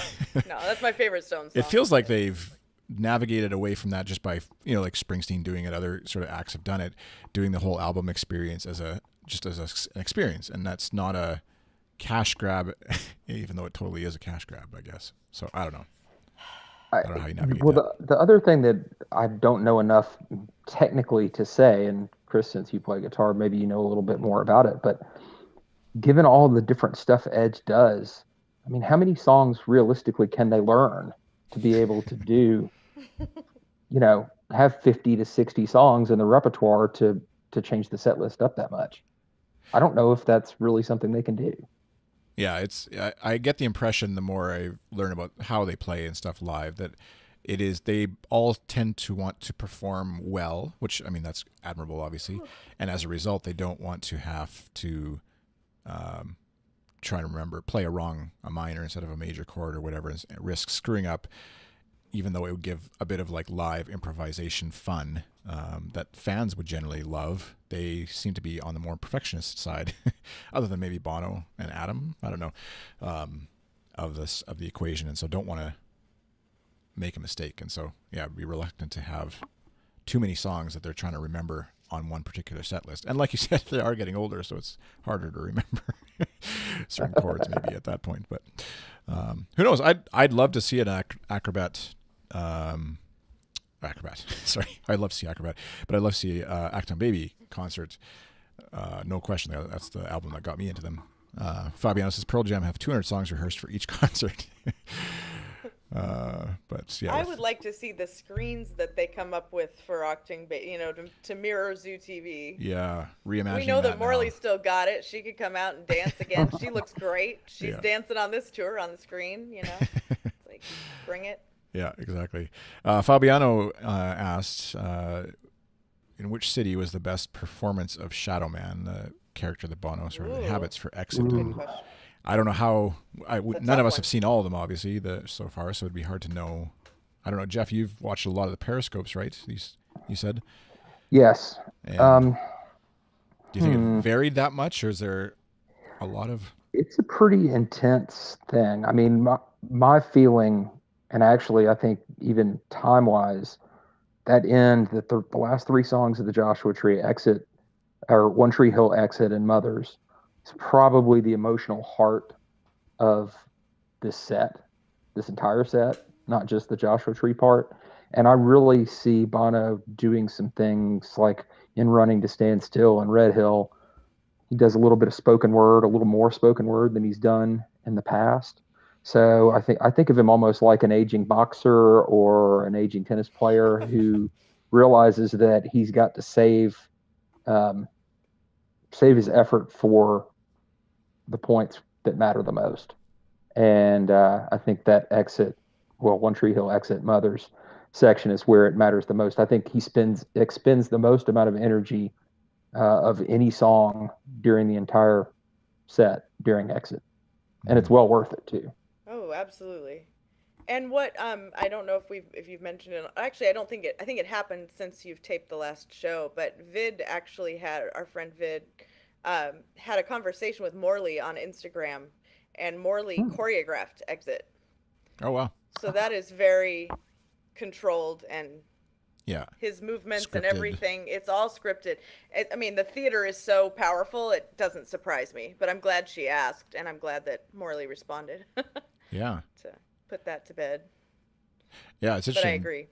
No, that's my favorite Stones song.
It feels like they've navigated away from that just by like Springsteen doing it. Other sort of acts have done it, doing the whole album experience as an experience, and that's not a cash grab, even though it totally is a cash grab, I guess. So I don't know. I don't know how you navigate that.
The other thing that I don't know enough technically to say, and Chris, since you play guitar, maybe you know a little bit more about it, but given all the different stuff Edge does, I mean, how many songs realistically can they learn to be able to do, have 50 to 60 songs in the repertoire to change the set list up that much? I don't know if that's really something they can do.
Yeah, I get the impression the more I learn about how they play and stuff live that it is they all tend to want to perform well, which I mean that's admirable obviously, and as a result they don't want to have to try to play a minor instead of a major chord or whatever, and risk screwing up, even though it would give a bit of like live improvisation fun that fans would generally love. They seem to be on the more perfectionist side, other than maybe Bono and Adam. I don't know, of the equation, and so don't want to make a mistake, and so be reluctant to have too many songs that they're trying to remember on one particular set list. And like you said, they are getting older, so it's harder to remember certain chords maybe at that point. But who knows? I'd love to see an Acrobat. Sorry, I'd love to see Acrobat, but I'd love to see Achtung Baby concert. No question. That's the album that got me into them. Fabiano says Pearl Jam have 200 songs rehearsed for each concert. But yeah,
I would like to see the screens that they come up with for Achtung Baby, to mirror Zoo TV.
Yeah, reimagining.
We know that Morley still got it. She could come out and dance again. She looks great. She's dancing on this tour on the screen. It's like, bring it.
Yeah, exactly. Fabiano asked, in which city was the best performance of Shadow Man, the character that Bono sort of inhabits for Exit? And I don't know how. None of us have seen all of them, obviously, so far, so it'd be hard to know. I don't know, Geoff. You've watched a lot of the Periscopes, right? You said.
Yes.
Do you think it varied that much, or is there a lot of?
It's a pretty intense thing. I mean, my feeling. And actually, I think even time-wise, that end, the last 3 songs of the Joshua Tree, Exit, or One Tree Hill, Exit, and Mothers, is probably the emotional heart of this entire set, not just the Joshua Tree part. And I really see Bono doing some things like in Running to Stand Still and Red Hill He does a little bit of spoken word, a little more spoken word than he's done in the past. So I think of him almost like an aging boxer or an aging tennis player who realizes that he's got to save his effort for the points that matter the most. And I think that One Tree Hill exit Mothers section is where it matters the most. I think he expends the most amount of energy of any song during the entire set during exit, and it's well worth it too.
Oh, absolutely. And what I don't know if you've mentioned it. Actually, I think it happened since you've taped the last show. But Vid actually our friend Vid had a conversation with Morley on Instagram, and Morley choreographed Exit.
Oh wow!
So that is very controlled, and his movements
scripted.
And everything, it's all scripted. I mean, the theater is so powerful, it doesn't surprise me. But I'm glad she asked, and I'm glad that Morley responded.
Yeah.
To put that to bed.
Yeah, it's interesting.
But I agree.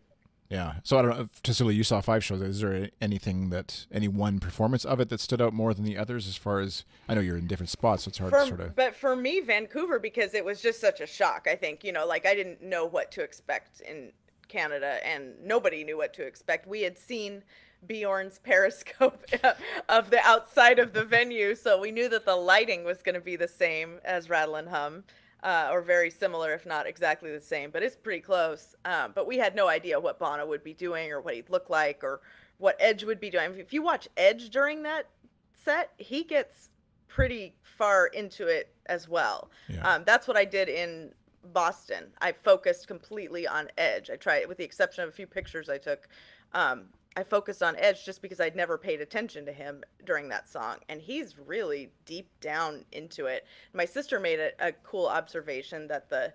Yeah. So I don't know, Tassoula, you saw 5 shows. Is there any one performance of it that stood out more than the others? As far as I know, you're in different spots, so it's hard to sort of.
But for me, Vancouver, because it was just such a shock. I think like I didn't know what to expect in Canada, and nobody knew what to expect. We had seen Bjorn's Periscope of the outside of the venue, so we knew that the lighting was going to be the same as Rattle and Hum. Or very similar, if not exactly the same, but it's pretty close. But we had no idea what Bono would be doing, or what he'd look like, or what Edge would be doing. If you watch Edge during that set, he gets pretty far into it as well.
Yeah.
That's what I did in Boston. I focused completely on Edge. I tried, with the exception of a few pictures I took. I focused on Edge just because I'd never paid attention to him during that song, and he's really deep down into it. My sister made a cool observation that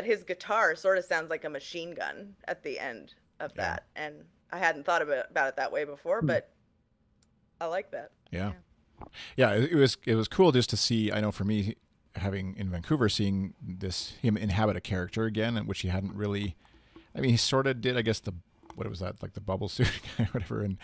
his guitar sort of sounds like a machine gun at the end of that, and I hadn't thought about it that way before, but I like that.
Yeah. It was cool just to see. I know for me, having in Vancouver, seeing him inhabit a character again, which he hadn't really. I mean, he sort of did, I guess, what was that, like the bubble suit guy, whatever, and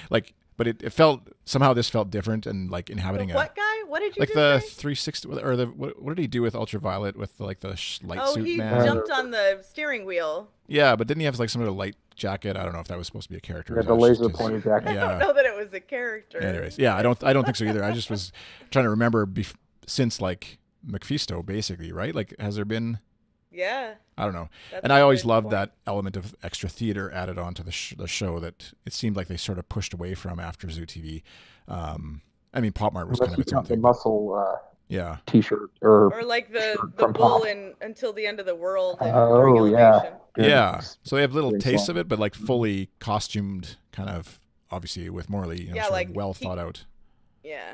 like, but it felt somehow this felt different, and like inhabiting
what guy? What did you
like
just
the
say?
360 or the what did he do with Ultraviolet with the, like the light suit
he
man?
Jumped on the steering wheel.
Yeah, but didn't he have like some sort of light jacket? I don't know if that was supposed to be a character.
Yeah, the laser pointer jacket.
I don't know that it was a character.
Anyways, yeah, I don't think so either. I just was trying to remember since like McPhisto, basically, right? Like, has there been?
Yeah.
I don't know.
That's
and I always loved that element of extra theater added on to the show that it seemed like they sort of pushed away from after Zoo TV. I mean, Pop Mart was kind of its own thing.
The muscle T-shirt
or like the bull in Until the End of the World.
Oh yeah.
Yeah. So they have little tastes of it, but like fully costumed, kind of obviously with Morley,
like
well thought out.
Yeah.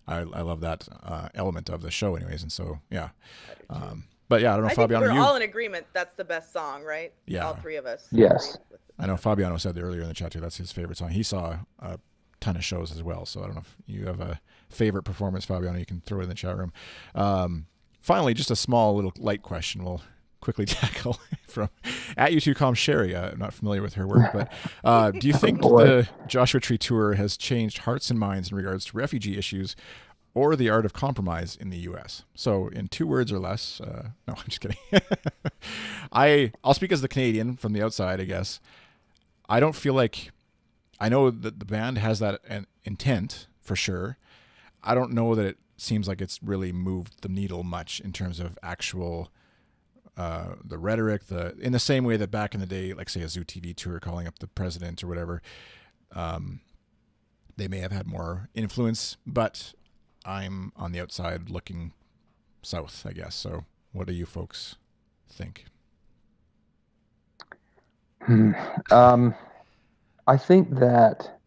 I love that element of the show, anyways, and so yeah. But yeah, I don't know, Fabiano.
I think we're all in agreement that's the best song, right?
Yeah.
All three of us.
Yes.
I know Fabiano said earlier in the chat too, that's his favorite song. He saw a ton of shows as well, so I don't know if you have a favorite performance, Fabiano, you can throw it in the chat room. Finally, just a small little light question we'll quickly tackle from at U2Com Sherry. I'm not familiar with her work, but do you think the Joshua Tree Tour has changed hearts and minds in regards to refugee issues or the art of compromise in the U.S.? So in 2 words or less, no, I'm just kidding. I'll speak as the Canadian from the outside, I guess. I don't feel like, I know that the band has that intent for sure. I don't know that it seems like it's really moved the needle much in terms of actual, the rhetoric, in the same way that back in the day, like say a Zoo TV tour calling up the president or whatever, they may have had more influence, but I'm on the outside looking south, I guess. So what do you folks think?
I think that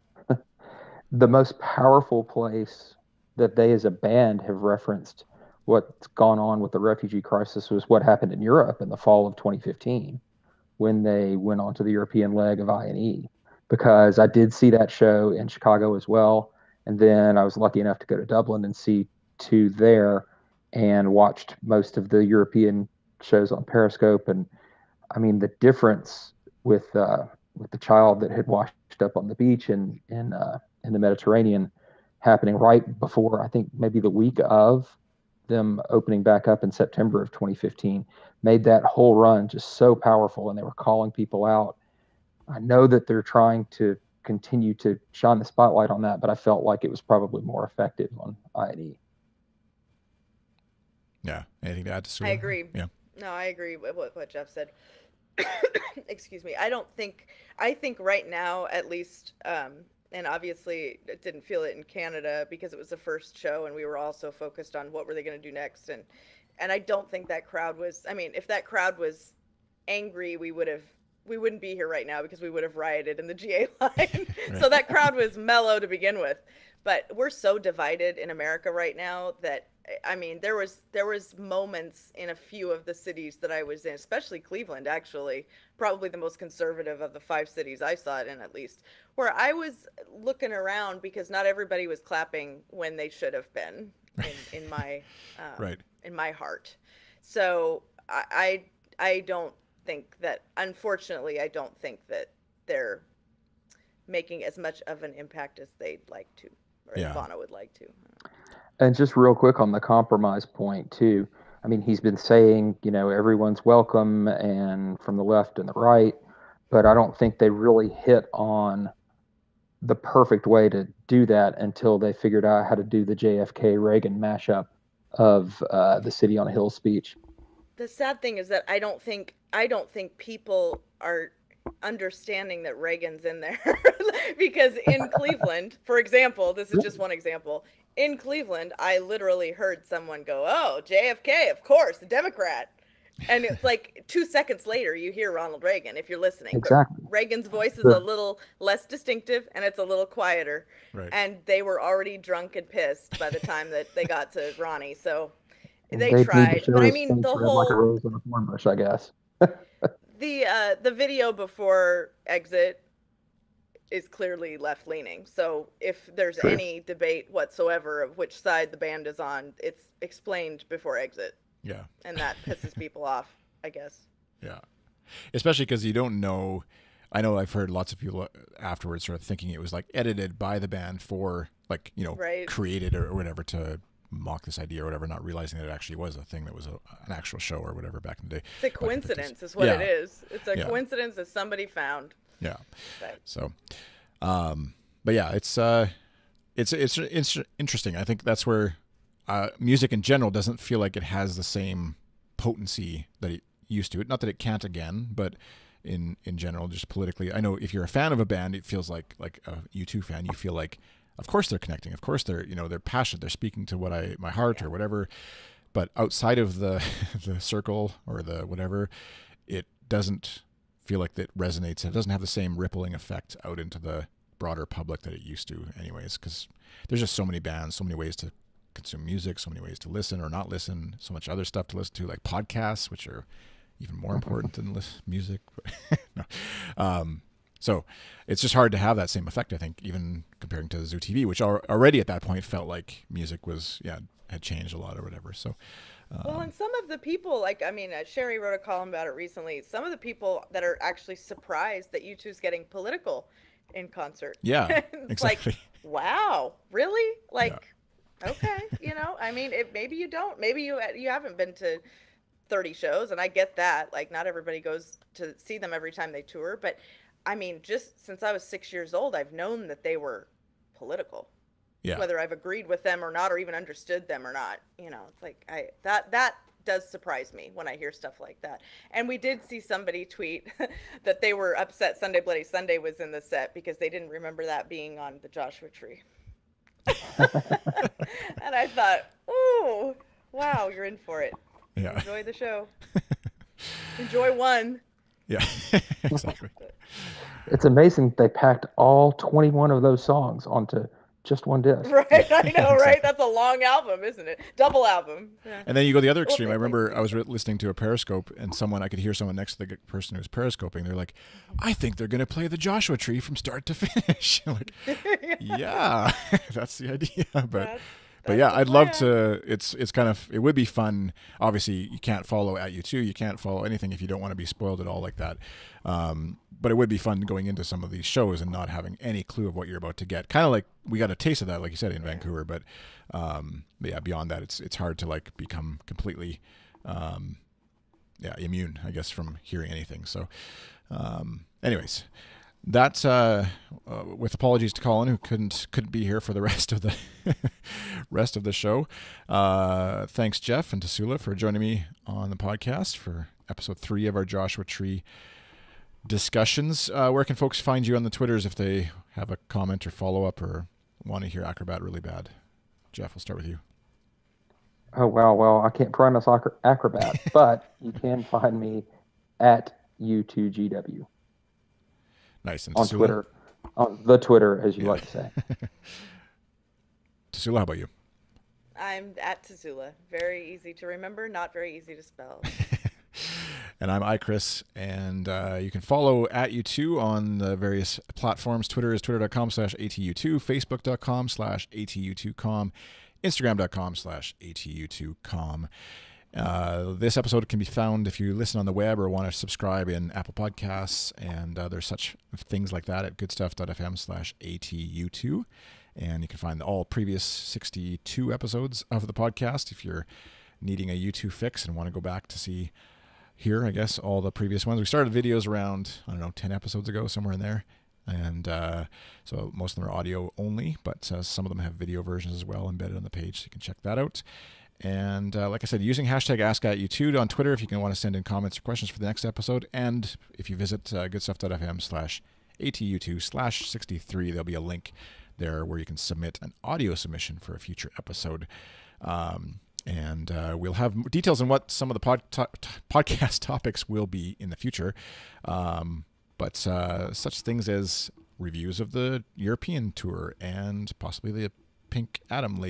the most powerful place that they as a band have referenced what's gone on with the refugee crisis was what happened in Europe in the fall of 2015 when they went on to the European leg of I&E. Because I did see that show in Chicago as well. And then I was lucky enough to go to Dublin and see 2 there and watched most of the European shows on Periscope. And I mean, the difference with the child that had washed up on the beach in the Mediterranean happening right before, I think maybe the week of them opening back up in September of 2015, made that whole run just so powerful, and they were calling people out. I know that they're trying to continue to shine the spotlight on that, but I felt like it was probably more effective on I&E.
Yeah. Anything to add to Tassoula?
I agree.
Yeah.
No, I agree with what Geoff said. Excuse me. I think right now, at least, and obviously didn't feel it in Canada because it was the first show and we were also focused on what were they going to do next. And I don't think that crowd was, I mean, if that crowd was angry, we wouldn't be here right now because we would have rioted in the GA line. Right. So that crowd was mellow to begin with. But we're so divided in America right now that, I mean, there was moments in a few of the cities that I was in, especially Cleveland, actually, probably the most conservative of the 5 cities I saw it in, at least, where I was looking around because not everybody was clapping when they should have been in my
right.
in my heart. So I don't think that, unfortunately, I don't think that they're making as much of an impact as they'd like to, or as Bono would like to.
And just real quick on the compromise point too, I mean, he's been saying, you know, everyone's welcome and from the left and the right, but I don't think they really hit on the perfect way to do that until they figured out how to do the JFK Reagan mashup of the City on a Hill speech.
The sad thing is that I don't think people are understanding that Reagan's in there because in Cleveland, for example, this is just one example. In Cleveland, I literally heard someone go, "Oh, JFK, of course, the Democrat." And it's like 2 seconds later, you hear Ronald Reagan, if you're listening.
Exactly.
But Reagan's voice is a little less distinctive, and it's a little quieter. Right. And they were already drunk and pissed by the time that they got to Ronnie. So they tried. But I mean, the whole...
like a rose in a thorn bush, I guess.
The video before Exit is clearly left-leaning. So if there's any debate whatsoever of which side the band is on, it's explained before Exit.
Yeah.
And that pisses people off, I guess.
Yeah. Especially because you don't know. I know I've heard lots of people afterwards sort of thinking it was like edited by the band for, like, you know, created or whatever to mock this idea or whatever, not realizing that it actually was a thing that was an actual show or whatever back in the day.
It's a coincidence is what it is. It's a coincidence that somebody found.
Yeah. So, but yeah, it's interesting. I think that's where music in general doesn't feel like it has the same potency that it used to. Not that it can't again, but in general, just politically, I know if you're a fan of a band, it feels like a U2 fan, you feel like, of course they're connecting. Of course they're passionate. They're speaking to my heart or whatever. But outside of the circle or the whatever, it doesn't feel like that resonates. It doesn't have the same rippling effect out into the broader public that it used to anyways, because there's just so many bands, so many ways to consume music, so many ways to listen or not listen, so much other stuff to listen to, like podcasts, which are even more important than music. No. So it's just hard to have that same effect, I think, even comparing to Zoo TV, which already at that point felt like music was, had changed a lot or whatever. So,
well, and some of the people, like, I mean, Sherry wrote a column about it recently. Some of the people that are actually surprised that U2's getting political in concert.
Yeah,
it's
exactly.
Like, wow, really? Like, okay, I mean, maybe you don't. Maybe you haven't been to 30 shows, and I get that. Like, not everybody goes to see them every time they tour, but I mean, just since I was 6 years old, I've known that they were political. Yeah. Whether I've agreed with them or not, or even understood them or not, it's like that does surprise me when I hear stuff like that. And we did see somebody tweet that they were upset Sunday Bloody Sunday was in the set because they didn't remember that being on the Joshua Tree. And I thought, ooh, wow, you're in for it. Yeah. Enjoy the show. Enjoy one.
Yeah, exactly.
It's amazing they packed all 21 of those songs onto just one disc.
Right, I know, right? That's a long album, isn't it? Double album. Yeah.
And then you go the other extreme. I remember I was listening to a Periscope, and I could hear someone next to the person who was Periscoping. They're like, I think they're going to play the Joshua Tree from start to finish. Like, yeah, that's the idea. But But yeah, I'd love to. It's kind of, it would be fun. Obviously, you can't follow at U2. You can't follow anything if you don't want to be spoiled at all like that. But it would be fun going into some of these shows and not having any clue of what you're about to get. Kind of like we got a taste of that, like you said, in Vancouver. But yeah, beyond that, it's hard to like become completely immune, I guess, from hearing anything. So, anyways. That's with apologies to Collin, who couldn't be here for the rest of the show. Thanks, Geoff and Tassoula, for joining me on the podcast for episode 3 of our Joshua Tree discussions. Where can folks find you on the Twitters if they have a comment or follow up or want to hear Acrobat really bad? Geoff, we'll start with you.
Oh, well, I can't promise Acrobat, but you can find me at U2GW.
Nice. And
on Twitter, on the Twitter, as you like to say.
Tassoula, how about you?
I'm at Tassoula. Very easy to remember, not very easy to spell.
And I'm Chris, and you can follow at U2 on the various platforms. Twitter is twitter.com/ATU2, Facebook.com/ATU2com, Instagram.com/ATU2com. This episode can be found if you listen on the web or want to subscribe in Apple Podcasts and there's such things like that at goodstuff.fm/ATU2. And you can find all previous 62 episodes of the podcast if you're needing a U2 fix and want to go back to see here, I guess, all the previous ones. We started videos around, 10 episodes ago, somewhere in there. And so most of them are audio only, but some of them have video versions as well embedded on the page, so you can check that out. And like I said, using hashtag AskAtU2 on Twitter if you want to send in comments or questions for the next episode. And if you visit goodstuff.fm/ATU2/63, there'll be a link there where you can submit an audio submission for a future episode. And we'll have details on what some of the podcast topics will be in the future. But such things as reviews of the European tour and possibly the Pink Adam lady.